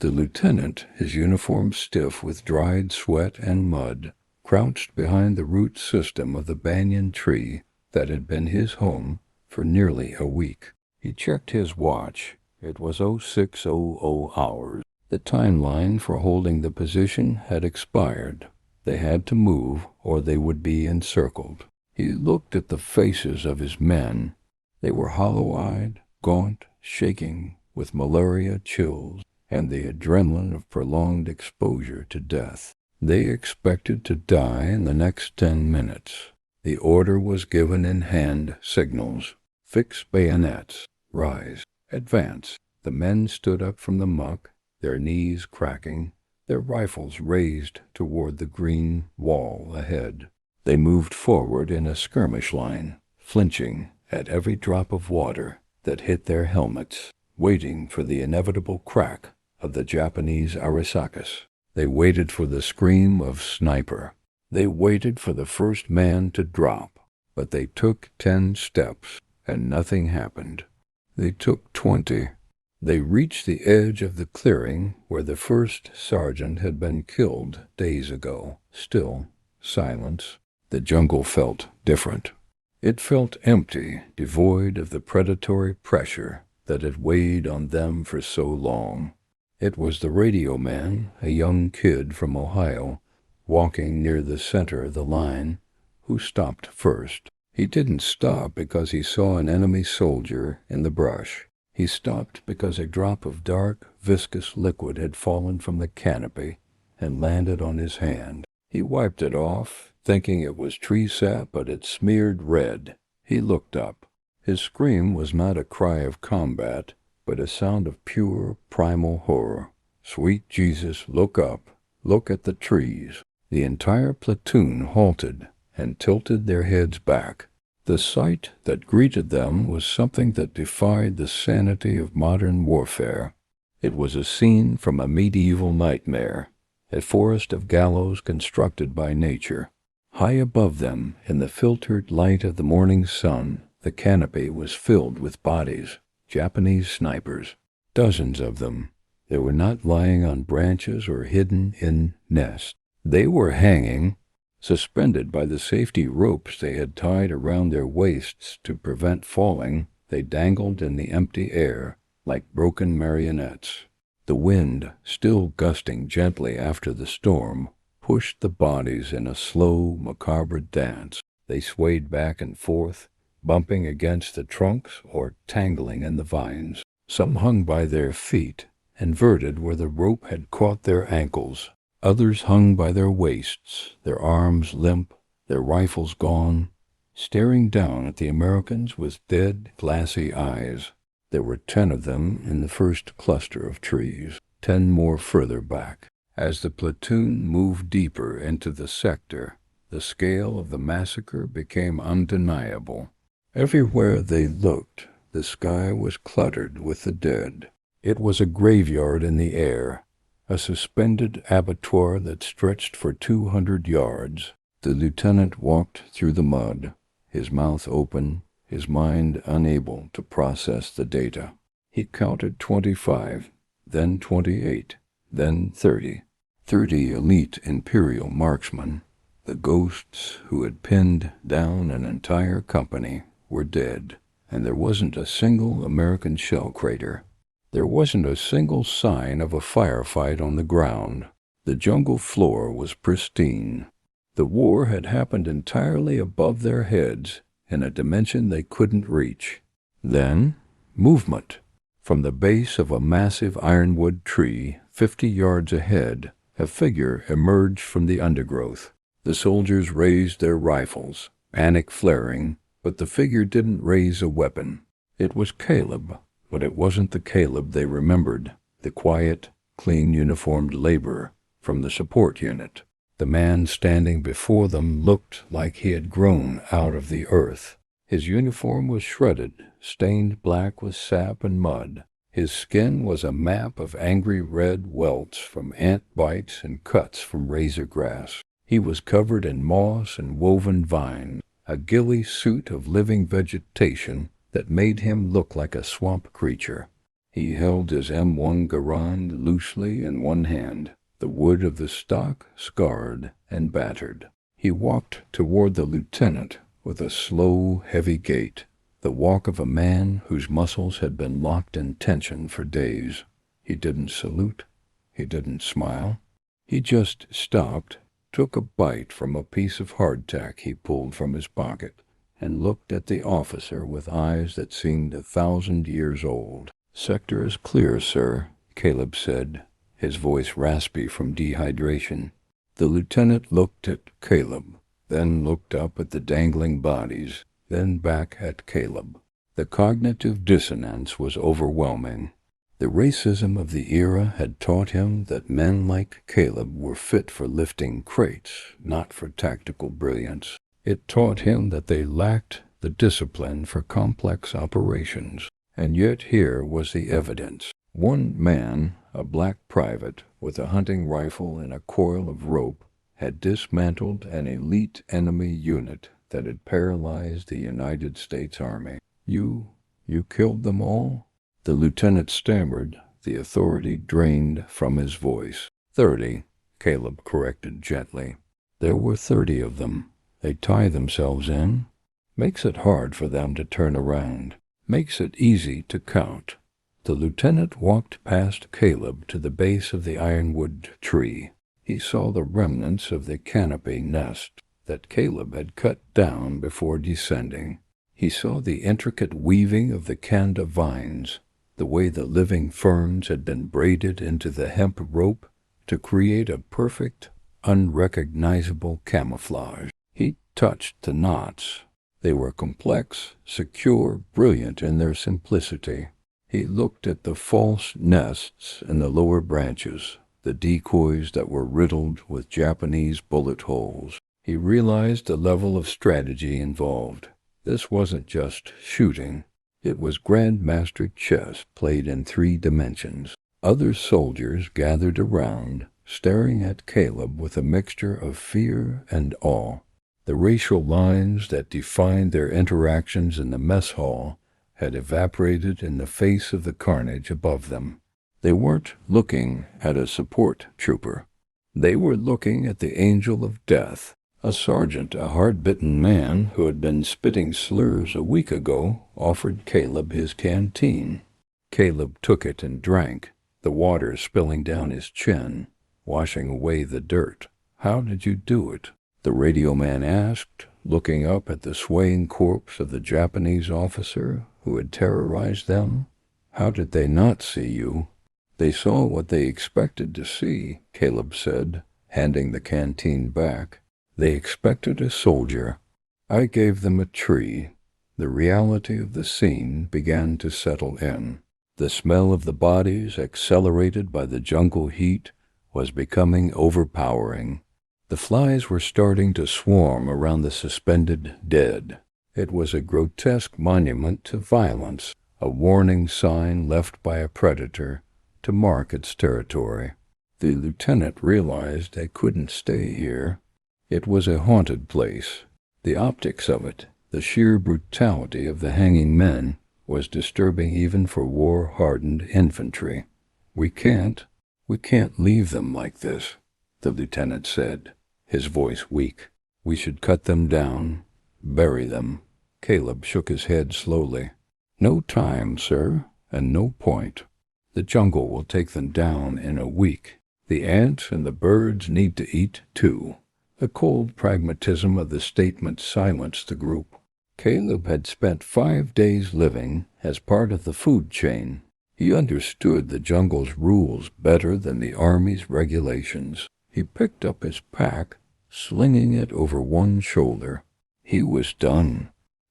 The lieutenant, his uniform stiff with dried sweat and mud, crouched behind the root system of the banyan tree that had been his home for nearly a week. He checked his watch. It was 0600 hours. The timeline for holding the position had expired. They had to move or they would be encircled. He looked at the faces of his men. They were hollow-eyed, gaunt, shaking with malaria chills and the adrenaline of prolonged exposure to death. They expected to die in the next 10 minutes. The order was given in hand signals. Fix bayonets. Rise. Advance. The men stood up from the muck, their knees cracking, their rifles raised toward the green wall ahead. They moved forward in a skirmish line, flinching at every drop of water that hit their helmets, waiting for the inevitable crack of the Japanese Arisakis. They waited for the scream of sniper. They waited for the first man to drop. But they took 10 steps, and nothing happened. They took 20. They reached the edge of the clearing where the first sergeant had been killed days ago. Still, silence. The jungle felt different. It felt empty, devoid of the predatory pressure that had weighed on them for so long. It was the radio man, a young kid from Ohio, walking near the center of the line, who stopped first. He didn't stop because he saw an enemy soldier in the brush. He stopped because a drop of dark, viscous liquid had fallen from the canopy and landed on his hand. He wiped it off, thinking it was tree sap, but it smeared red. He looked up. His scream was not a cry of combat, but a sound of pure, primal horror. Sweet Jesus, look up. Look at the trees. The entire platoon halted and tilted their heads back. The sight that greeted them was something that defied the sanity of modern warfare. It was a scene from a medieval nightmare, a forest of gallows constructed by nature. High above them, in the filtered light of the morning sun, The canopy was filled with bodies, Japanese snipers, dozens of them. They were not lying on branches or hidden in nests. They were hanging, suspended by the safety ropes they had tied around their waists to prevent falling. They dangled in the empty air like broken marionettes. The wind, still gusting gently after the storm, pushed the bodies in a slow, macabre dance. They swayed back and forth, bumping against the trunks or tangling in the vines. Some hung by their feet, inverted where the rope had caught their ankles. Others hung by their waists, their arms limp, their rifles gone, staring down at the Americans with dead, glassy eyes. There were 10 of them in the first cluster of trees, 10 more further back. As the platoon moved deeper into the sector, the scale of the massacre became undeniable. Everywhere they looked, the sky was cluttered with the dead. It was a graveyard in the air, a suspended abattoir that stretched for 200 yards. The lieutenant walked through the mud, his mouth open, his mind unable to process the data. He counted 25, then 28, then 30. 30 elite Imperial marksmen, the ghosts who had pinned down an entire company, were dead, and there wasn't a single American shell crater. There wasn't a single sign of a firefight on the ground. The jungle floor was pristine. The war had happened entirely above their heads, in a dimension they couldn't reach. Then, movement. From the base of a massive ironwood tree, 50 yards ahead, a figure emerged from the undergrowth. The soldiers raised their rifles, panic flaring, but the figure didn't raise a weapon. It was Caleb, but it wasn't the Caleb they remembered, the quiet, clean uniformed laborer from the support unit. The man standing before them looked like he had grown out of the earth. His uniform was shredded, stained black with sap and mud. His skin was a map of angry red welts from ant bites and cuts from razor grass. He was covered in moss and woven vine, a ghillie suit of living vegetation that made him look like a swamp creature. He held his M1 Garand loosely in one hand, the wood of the stock scarred and battered. He walked toward the lieutenant with a slow, heavy gait, the walk of a man whose muscles had been locked in tension for days. He didn't salute. He didn't smile. He just stopped, took a bite from a piece of hardtack he pulled from his pocket, and looked at the officer with eyes that seemed 1,000 years old. "Sector is clear, sir," Caleb said, his voice raspy from dehydration. The lieutenant looked at Caleb, then looked up at the dangling bodies, then back at Caleb. The cognitive dissonance was overwhelming. The racism of the era had taught him that men like Caleb were fit for lifting crates, not for tactical brilliance. It taught him that they lacked the discipline for complex operations. And yet here was the evidence. One man, a black private, with a hunting rifle and a coil of rope, had dismantled an elite enemy unit that had paralyzed the United States Army. You killed them all?" The lieutenant stammered, the authority drained from his voice. 30, Caleb corrected gently. "There were 30 of them. They tie themselves in. Makes it hard for them to turn around. Makes it easy to count." The lieutenant walked past Caleb to the base of the ironwood tree. He saw the remnants of the canopy nest that Caleb had cut down before descending. He saw the intricate weaving of the kanda vines, the way the living ferns had been braided into the hemp rope to create a perfect, unrecognizable camouflage. He touched the knots. They were complex, secure, brilliant in their simplicity. He looked at the false nests in the lower branches, the decoys that were riddled with Japanese bullet holes. He realized the level of strategy involved. This wasn't just shooting. It was Grandmaster chess played in 3 dimensions. Other soldiers gathered around, staring at Caleb with a mixture of fear and awe. The racial lines that defined their interactions in the mess hall had evaporated in the face of the carnage above them. They weren't looking at a support trooper. They were looking at the angel of death. A sergeant, a hard-bitten man who had been spitting slurs a week ago, offered Caleb his canteen. Caleb took it and drank, the water spilling down his chin, washing away the dirt. "How did you do it?" the radio man asked, looking up at the swaying corpse of the Japanese officer who had terrorized them. "How did they not see you?" "They saw what they expected to see," Caleb said, handing the canteen back. "They expected a soldier. I gave them a tree." The reality of the scene began to settle in. The smell of the bodies, accelerated by the jungle heat, was becoming overpowering. The flies were starting to swarm around the suspended dead. It was a grotesque monument to violence, a warning sign left by a predator to mark its territory. The lieutenant realized they couldn't stay here. It was a haunted place. The optics of it, the sheer brutality of the hanging men, was disturbing even for war-hardened infantry. We can't leave them like this," the lieutenant said, his voice weak. "We should cut them down, bury them." Caleb shook his head slowly. "No time, sir, and no point. The jungle will take them down in a week. The ants and the birds need to eat too." The cold pragmatism of the statement silenced the group. Caleb had spent 5 days living as part of the food chain. He understood the jungle's rules better than the army's regulations. He picked up his pack, slinging it over one shoulder. He was done.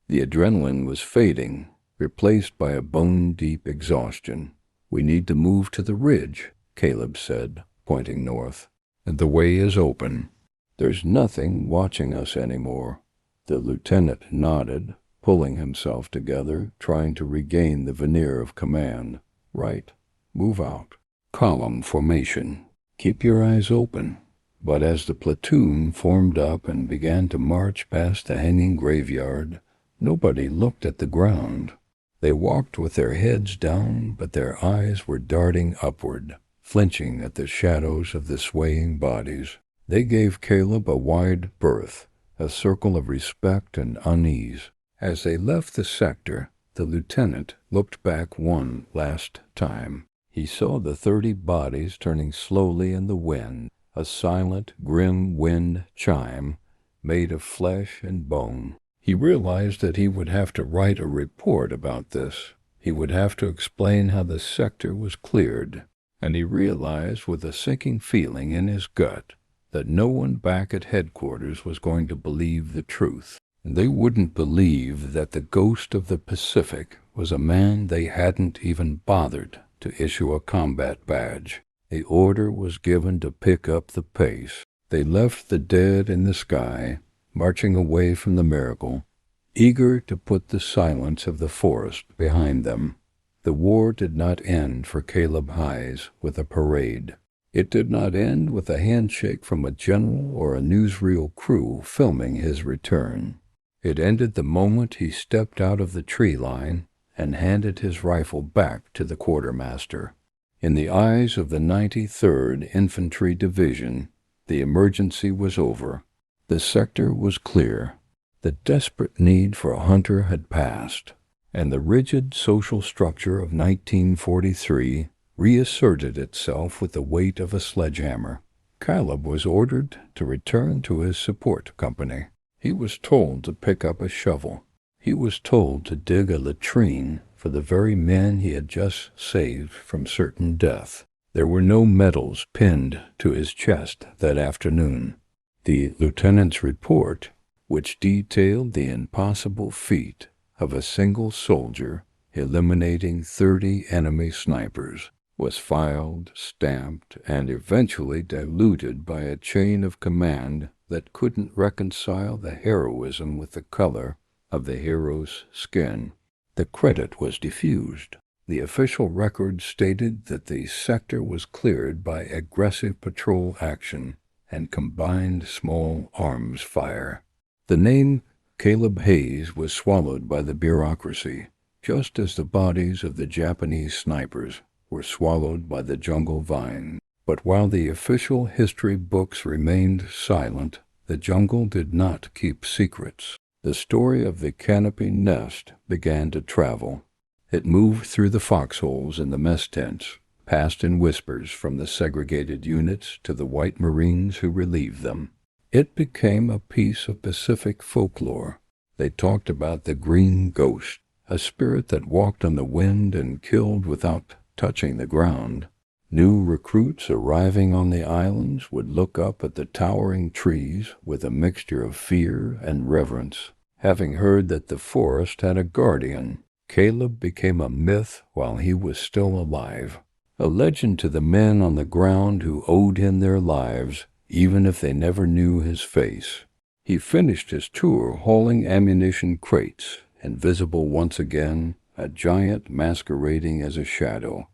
The adrenaline was fading, replaced by a bone-deep exhaustion. "We need to move to the ridge," Caleb said, pointing north. "The way is open. There's nothing watching us anymore." The lieutenant nodded, pulling himself together, trying to regain the veneer of command. "Right. Move out. Column formation. Keep your eyes open." But as the platoon formed up and began to march past the hanging graveyard, nobody looked at the ground. They walked with their heads down, but their eyes were darting upward, flinching at the shadows of the swaying bodies. They gave Caleb a wide berth, a circle of respect and unease. As they left the sector, the lieutenant looked back one last time. He saw the 30 bodies turning slowly in the wind, a silent, grim wind chime made of flesh and bone. He realized that he would have to write a report about this. He would have to explain how the sector was cleared. And he realized with a sinking feeling in his gut that no one back at headquarters was going to believe the truth. They wouldn't believe that the ghost of the Pacific was a man they hadn't even bothered to issue a combat badge. The order was given to pick up the pace. They left the dead in the sky, marching away from the miracle, eager to put the silence of the forest behind them. The war did not end for Caleb Hayes with a parade. It did not end with a handshake from a general or a newsreel crew filming his return. It ended the moment he stepped out of the tree line and handed his rifle back to the quartermaster. In the eyes of the 93rd Infantry Division, the emergency was over. The sector was clear. The desperate need for a hunter had passed, and the rigid social structure of 1943 reasserted itself with the weight of a sledgehammer. Caleb was ordered to return to his support company. He was told to pick up a shovel. He was told to dig a latrine for the very men he had just saved from certain death. There were no medals pinned to his chest that afternoon. The lieutenant's report, which detailed the impossible feat of a single soldier eliminating 30 enemy snipers, was filed, stamped, and eventually diluted by a chain of command that couldn't reconcile the heroism with the color of the hero's skin. The credit was diffused. The official record stated that the sector was cleared by aggressive patrol action and combined small arms fire. The name Caleb Hayes was swallowed by the bureaucracy, just as the bodies of the Japanese snipers were swallowed by the jungle vine. But while the official history books remained silent, the jungle did not keep secrets. The story of the Canopy nest began to travel. It moved through the foxholes in the mess tents, passed in whispers from the segregated units to the white Marines who relieved them. It became a piece of Pacific folklore. They talked about the green ghost, a spirit that walked on the wind and killed without touching the ground. New recruits arriving on the islands would look up at the towering trees with a mixture of fear and reverence. Having heard that the forest had a guardian, Caleb became a myth while he was still alive. A legend to the men on the ground who owed him their lives, even if they never knew his face. He finished his tour hauling ammunition crates, invisible once again, a giant masquerading as a shadow.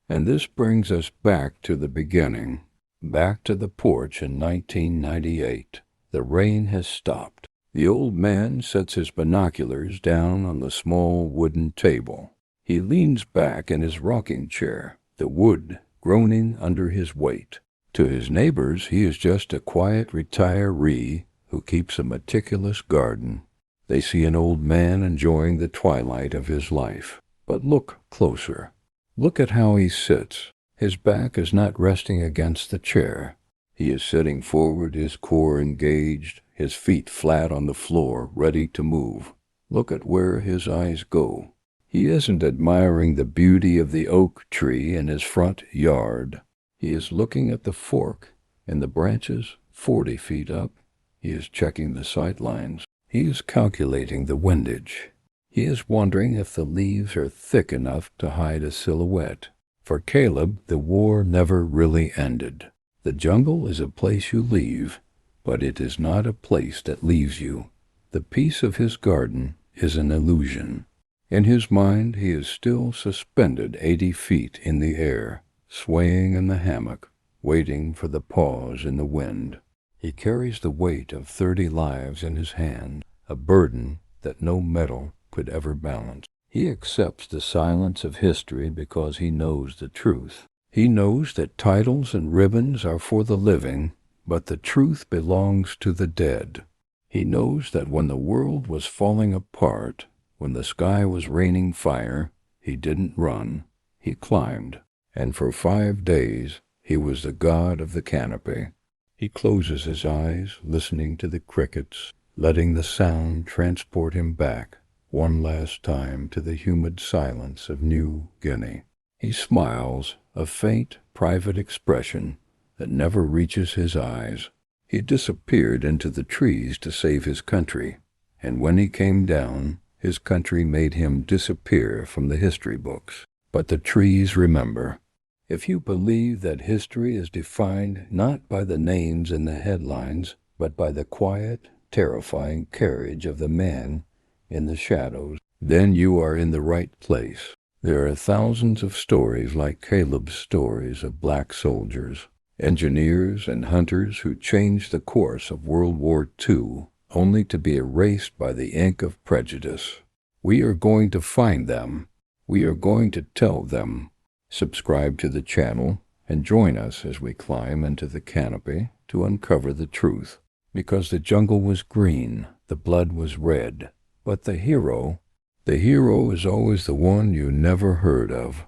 And this brings us back to the beginning, back to the porch in 1998. The rain has stopped. The old man sets his binoculars down on the small wooden table. He leans back in his rocking chair, the wood groaning under his weight. To his neighbors, he is just a quiet retiree who keeps a meticulous garden. They see an old man enjoying the twilight of his life. But look closer. Look at how he sits. His back is not resting against the chair. He is sitting forward, his core engaged, his feet flat on the floor, ready to move. Look at where his eyes go. He isn't admiring the beauty of the oak tree in his front yard. He is looking at the fork in the branches 40 feet up. He is checking the sight lines. He is calculating the windage. He is wondering if the leaves are thick enough to hide a silhouette. For Caleb, the war never really ended. The jungle is a place you leave, but it is not a place that leaves you. The peace of his garden is an illusion. In his mind, he is still suspended 80 feet in the air, swaying in the hammock, waiting for the pause in the wind. He carries the weight of 30 lives in his hand, a burden that no metal could ever balance. He accepts the silence of history because he knows the truth. He knows that titles and ribbons are for the living, but the truth belongs to the dead. He knows that when the world was falling apart, when the sky was raining fire, he didn't run, he climbed. And for 5 days, he was the god of the canopy. He closes his eyes, listening to the crickets, letting the sound transport him back one last time to the humid silence of New Guinea. He smiles, a faint, private expression that never reaches his eyes. He disappeared into the trees to save his country, and when he came down, his country made him disappear from the history books. But the trees remember. If you believe that history is defined not by the names in the headlines, but by the quiet, terrifying courage of the man in the shadows, then you are in the right place. There are thousands of stories like Caleb's stories of black soldiers, engineers and hunters who changed the course of World War II only to be erased by the ink of prejudice. We are going to find them. We are going to tell them. Subscribe to the channel and join us as we climb into the canopy to uncover the truth. Because the jungle was green, the blood was red. But the hero is always the one you never heard of.